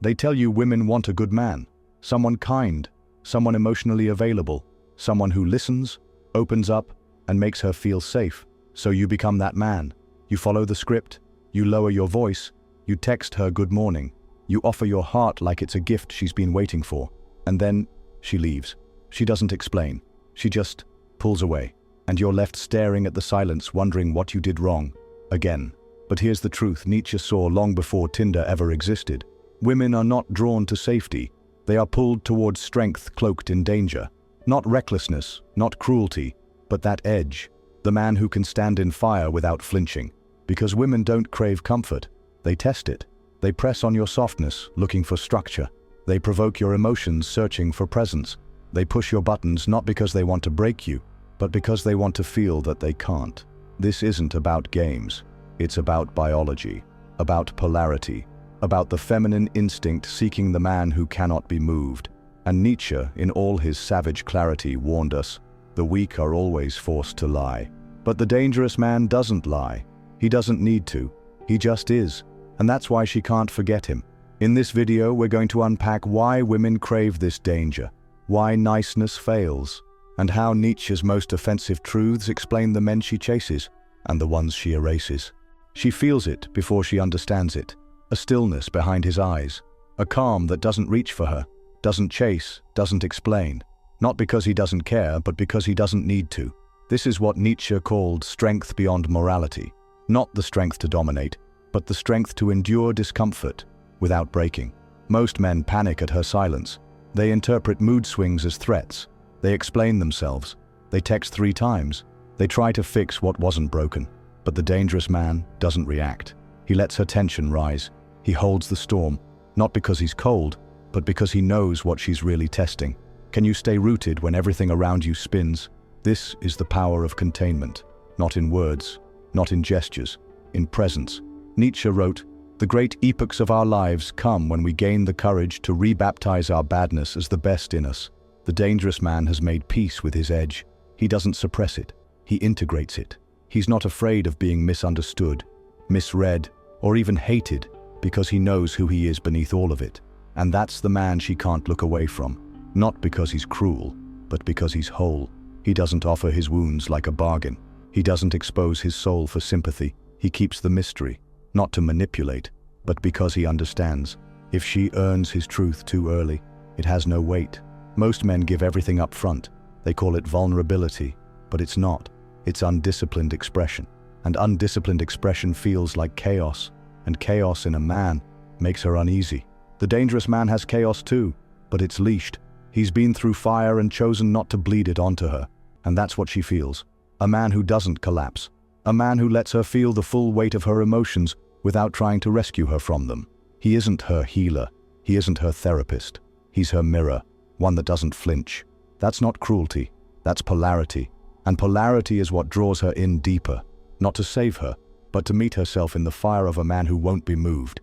They tell you women want a good man, someone kind, someone emotionally available, someone who listens, opens up, and makes her feel safe. So you become that man. You follow the script, you lower your voice, you text her good morning, you offer your heart like it's a gift she's been waiting for, and then she leaves. She doesn't explain. She just pulls away, and you're left staring at the silence, wondering what you did wrong, again. But here's the truth Nietzsche saw long before Tinder ever existed. Women are not drawn to safety. They are pulled towards strength cloaked in danger. Not recklessness, not cruelty, but that edge. The man who can stand in fire without flinching. Because women don't crave comfort. They test it. They press on your softness, looking for structure. They provoke your emotions, searching for presence. They push your buttons not because they want to break you, but because they want to feel that they can't. This isn't about games. It's about biology, about polarity, about the feminine instinct seeking the man who cannot be moved. And Nietzsche, in all his savage clarity, warned us, the weak are always forced to lie. But the dangerous man doesn't lie. He doesn't need to. He just is. And that's why she can't forget him. In this video, we're going to unpack why women crave this danger, why niceness fails, and how Nietzsche's most offensive truths explain the men she chases and the ones she erases. She feels it before she understands it, a stillness behind his eyes, a calm that doesn't reach for her, doesn't chase, doesn't explain, not because he doesn't care, but because he doesn't need to. This is what Nietzsche called strength beyond morality, not the strength to dominate, but the strength to endure discomfort without breaking. Most men panic at her silence. They interpret mood swings as threats. They explain themselves. They text 3 times. They try to fix what wasn't broken. But the dangerous man doesn't react. He lets her tension rise. He holds the storm, not because he's cold, but because he knows what she's really testing. Can you stay rooted when everything around you spins? This is the power of containment, not in words, not in gestures, in presence. Nietzsche wrote, "The great epochs of our lives come when we gain the courage to rebaptize our badness as the best in us." The dangerous man has made peace with his edge. He doesn't suppress it. He integrates it. He's not afraid of being misunderstood, misread, or even hated, because he knows who he is beneath all of it. And that's the man she can't look away from. Not because he's cruel, but because he's whole. He doesn't offer his wounds like a bargain. He doesn't expose his soul for sympathy. He keeps the mystery, not to manipulate, but because he understands. If she earns his truth too early, it has no weight. Most men give everything up front. They call it vulnerability, but it's not. It's undisciplined expression. And undisciplined expression feels like chaos, and chaos in a man makes her uneasy. The dangerous man has chaos too, but it's leashed. He's been through fire and chosen not to bleed it onto her, and that's what she feels. A man who doesn't collapse. A man who lets her feel the full weight of her emotions without trying to rescue her from them. He isn't her healer. He isn't her therapist. He's her mirror, one that doesn't flinch. That's not cruelty. That's polarity. And polarity is what draws her in deeper, not to save her, but to meet herself in the fire of a man who won't be moved.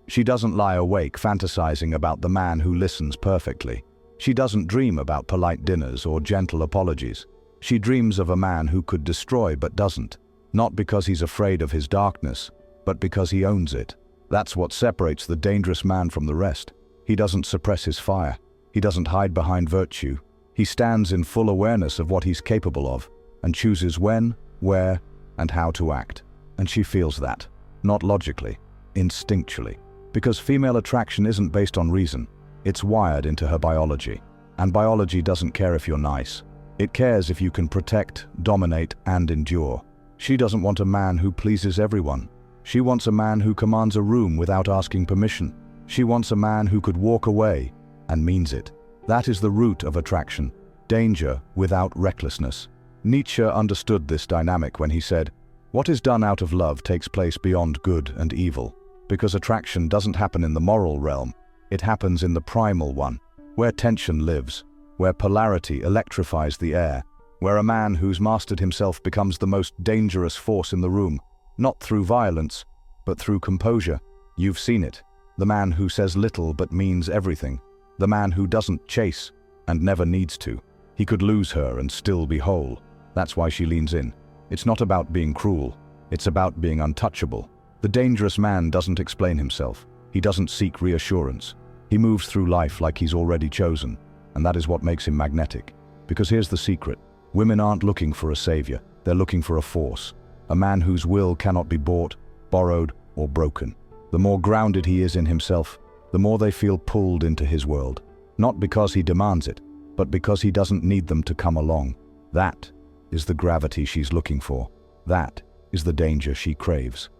She doesn't lie awake fantasizing about the man who listens perfectly. She doesn't dream about polite dinners or gentle apologies. She dreams of a man who could destroy but doesn't, not because he's afraid of his darkness, but because he owns it. That's what separates the dangerous man from the rest. He doesn't suppress his fire. He doesn't hide behind virtue. He stands in full awareness of what he's capable of, and chooses when, where, and how to act. And she feels that, not logically, instinctually. Because female attraction isn't based on reason. It's wired into her biology. And biology doesn't care if you're nice. It cares if you can protect, dominate, and endure. She doesn't want a man who pleases everyone. She wants a man who commands a room without asking permission. She wants a man who could walk away and means it. That is the root of attraction. Danger without recklessness. Nietzsche understood this dynamic when he said, "What is done out of love takes place beyond good and evil." Because attraction doesn't happen in the moral realm. It happens in the primal one, where tension lives, where polarity electrifies the air, where a man who's mastered himself becomes the most dangerous force in the room, not through violence, but through composure. You've seen it. The man who says little but means everything. The man who doesn't chase and never needs to. He could lose her and still be whole. That's why she leans in. It's not about being cruel. It's about being untouchable. The dangerous man doesn't explain himself. He doesn't seek reassurance. He moves through life like he's already chosen, and that is what makes him magnetic. Because here's the secret. Women aren't looking for a savior, they're looking for a force. A man whose will cannot be bought, borrowed, or broken. The more grounded he is in himself, the more they feel pulled into his world. Not because he demands it, but because he doesn't need them to come along. That is the gravity she's looking for. That is the danger she craves.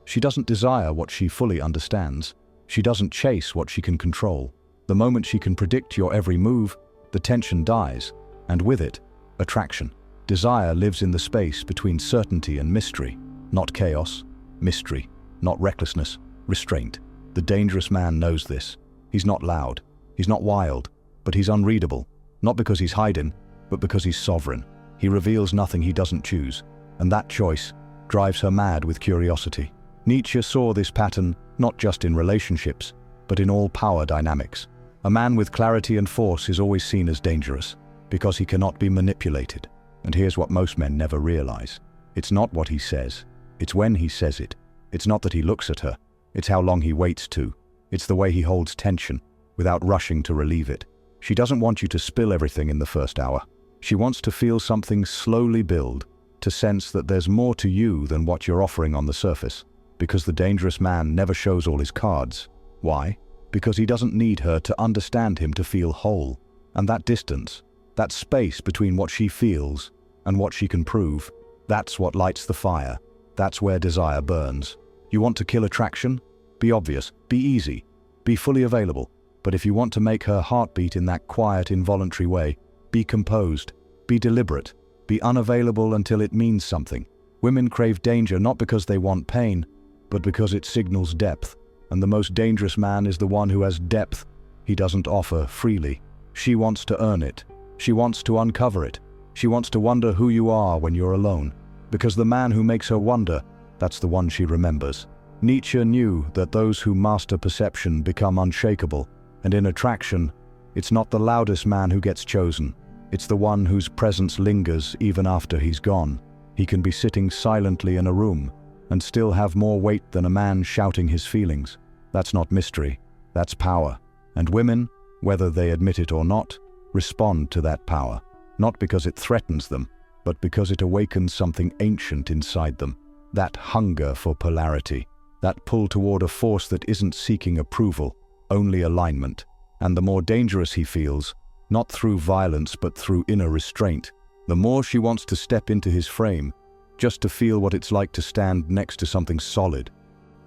She doesn't desire what she fully understands. She doesn't chase what she can control. The moment she can predict your every move, the tension dies, and with it, attraction. Desire lives in the space between certainty and mystery, not chaos, mystery, not recklessness, restraint. The dangerous man knows this. He's not loud, he's not wild, but he's unreadable, not because he's hiding, but because he's sovereign. He reveals nothing he doesn't choose, and that choice drives her mad with curiosity. Nietzsche saw this pattern not just in relationships, but in all power dynamics. A man with clarity and force is always seen as dangerous, because he cannot be manipulated. And here's what most men never realize. It's not what he says, it's when he says it. It's not that he looks at her, it's how long he waits to. It's the way he holds tension, without rushing to relieve it. She doesn't want you to spill everything in the first hour. She wants to feel something slowly build, to sense that there's more to you than what you're offering on the surface. Because the dangerous man never shows all his cards. Why? Because he doesn't need her to understand him to feel whole. And that distance, that space between what she feels and what she can prove, that's what lights the fire. That's where desire burns. You want to kill attraction? Be obvious, be easy, be fully available. But if you want to make her heartbeat in that quiet, involuntary way, be composed, be deliberate, be unavailable until it means something. Women crave danger not because they want pain, but because it signals depth. And the most dangerous man is the one who has depth he doesn't offer freely. She wants to earn it. She wants to uncover it. She wants to wonder who you are when you're alone. Because the man who makes her wonder, that's the one she remembers. Nietzsche knew that those who master perception become unshakable. And in attraction, it's not the loudest man who gets chosen. It's the one whose presence lingers even after he's gone. He can be sitting silently in a room and still have more weight than a man shouting his feelings. That's not mystery, that's power. And women, whether they admit it or not, respond to that power. Not because it threatens them, but because it awakens something ancient inside them. That hunger for polarity, that pull toward a force that isn't seeking approval, only alignment. And the more dangerous he feels, not through violence but through inner restraint, the more she wants to step into his frame, just to feel what it's like to stand next to something solid.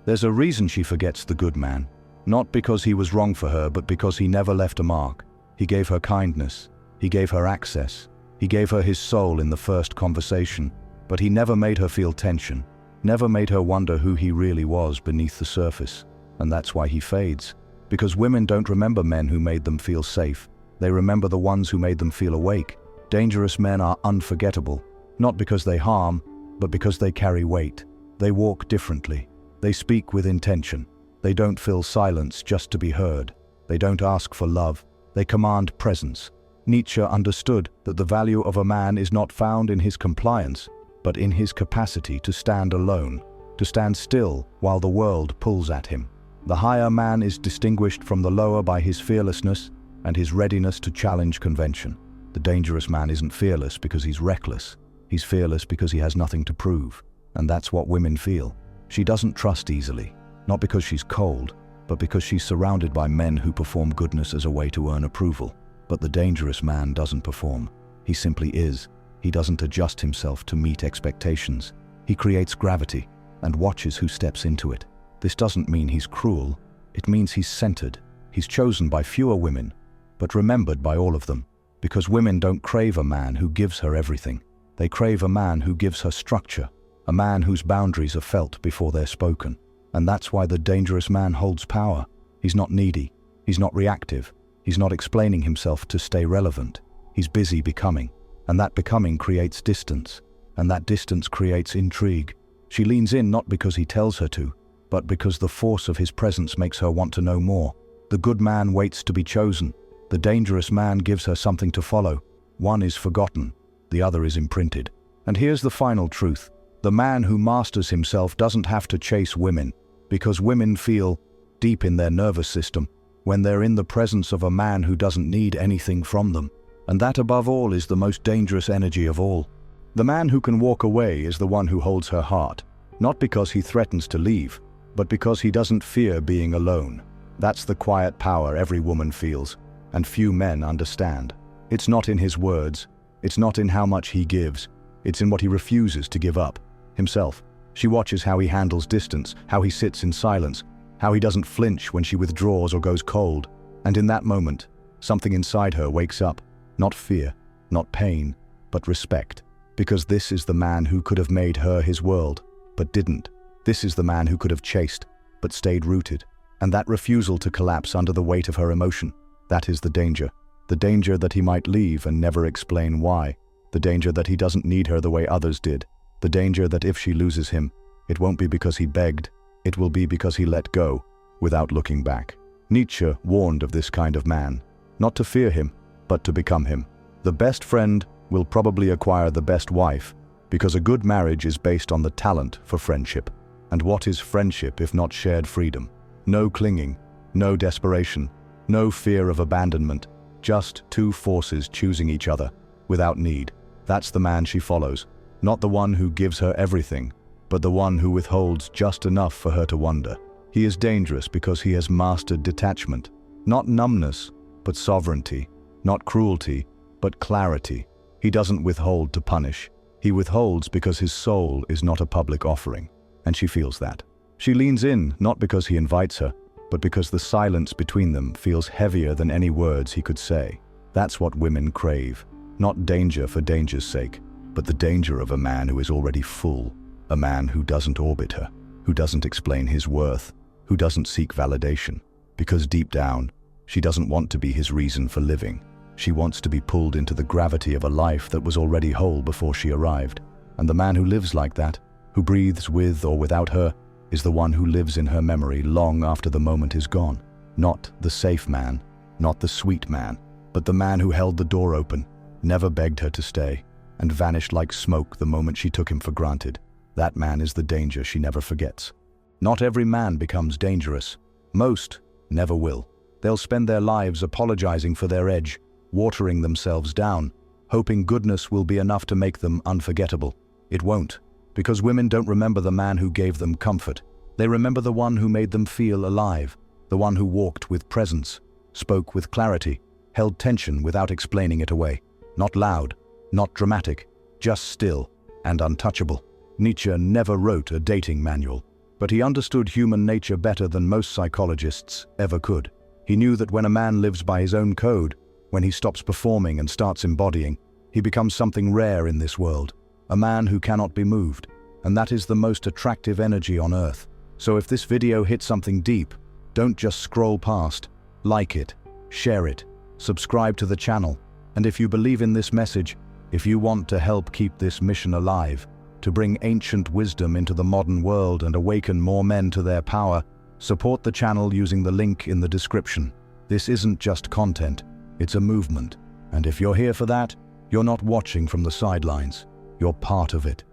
There's a reason she forgets the good man, not because he was wrong for her, but because he never left a mark. He gave her kindness, he gave her access, he gave her his soul in the first conversation, but he never made her feel tension, never made her wonder who he really was beneath the surface. And that's why he fades. Because women don't remember men who made them feel safe, they remember the ones who made them feel awake. Dangerous men are unforgettable, not because they harm, but because they carry weight. They walk differently. They speak with intention. They don't fill silence just to be heard. They don't ask for love. They command presence. Nietzsche understood that the value of a man is not found in his compliance, but in his capacity to stand alone, to stand still while the world pulls at him. The higher man is distinguished from the lower by his fearlessness and his readiness to challenge convention. The dangerous man isn't fearless because he's reckless. He's fearless because he has nothing to prove. And that's what women feel. She doesn't trust easily, not because she's cold, but because she's surrounded by men who perform goodness as a way to earn approval. But the dangerous man doesn't perform. He simply is. He doesn't adjust himself to meet expectations. He creates gravity and watches who steps into it. This doesn't mean he's cruel. It means he's centered. He's chosen by fewer women, but remembered by all of them. Because women don't crave a man who gives her everything. They crave a man who gives her structure, a man whose boundaries are felt before they're spoken. And that's why the dangerous man holds power. He's not needy. He's not reactive. He's not explaining himself to stay relevant. He's busy becoming. And that becoming creates distance. And that distance creates intrigue. She leans in not because he tells her to, but because the force of his presence makes her want to know more. The good man waits to be chosen. The dangerous man gives her something to follow. One is forgotten, the other is imprinted. And here's the final truth. The man who masters himself doesn't have to chase women, because women feel deep in their nervous system, when they're in the presence of a man who doesn't need anything from them. And that, above all, is the most dangerous energy of all. The man who can walk away is the one who holds her heart, not because he threatens to leave, but because he doesn't fear being alone. That's the quiet power every woman feels, and few men understand. It's not in his words, it's not in how much he gives, it's in what he refuses to give up, himself. She watches how he handles distance, how he sits in silence, how he doesn't flinch when she withdraws or goes cold. And in that moment, something inside her wakes up. Not fear, not pain, but respect. Because this is the man who could have made her his world, but didn't. This is the man who could have chased, but stayed rooted. And that refusal to collapse under the weight of her emotion, that is the danger. The danger that he might leave and never explain why. The danger that he doesn't need her the way others did. The danger that if she loses him, it won't be because he begged, it will be because he let go, without looking back. Nietzsche warned of this kind of man, not to fear him, but to become him. The best friend will probably acquire the best wife, because a good marriage is based on the talent for friendship. And what is friendship if not shared freedom? No clinging, no desperation, no fear of abandonment, just two forces choosing each other, without need. That's the man she follows. Not the one who gives her everything, but the one who withholds just enough for her to wonder. He is dangerous because he has mastered detachment. Not numbness, but sovereignty. Not cruelty, but clarity. He doesn't withhold to punish. He withholds because his soul is not a public offering, and she feels that. She leans in, not because he invites her, but because the silence between them feels heavier than any words he could say. That's what women crave. Not danger for danger's sake, but the danger of a man who is already full, a man who doesn't orbit her, who doesn't explain his worth, who doesn't seek validation, because deep down, she doesn't want to be his reason for living. She wants to be pulled into the gravity of a life that was already whole before she arrived. And the man who lives like that, who breathes with or without her, is the one who lives in her memory long after the moment is gone. Not the safe man, not the sweet man, but the man who held the door open, never begged her to stay, and vanished like smoke the moment she took him for granted. That man is the danger she never forgets. Not every man becomes dangerous. Most never will. They'll spend their lives apologizing for their edge, watering themselves down, hoping goodness will be enough to make them unforgettable. It won't, because women don't remember the man who gave them comfort. They remember the one who made them feel alive, the one who walked with presence, spoke with clarity, held tension without explaining it away. Not loud, not dramatic, just still and untouchable. Nietzsche never wrote a dating manual, but he understood human nature better than most psychologists ever could. He knew that when a man lives by his own code, when he stops performing and starts embodying, he becomes something rare in this world, a man who cannot be moved, and that is the most attractive energy on earth. So if this video hit something deep, don't just scroll past. Like it, share it, subscribe to the channel, and if you believe in this message, if you want to help keep this mission alive, to bring ancient wisdom into the modern world and awaken more men to their power, support the channel using the link in the description. This isn't just content, it's a movement. And if you're here for that, you're not watching from the sidelines. You're part of it.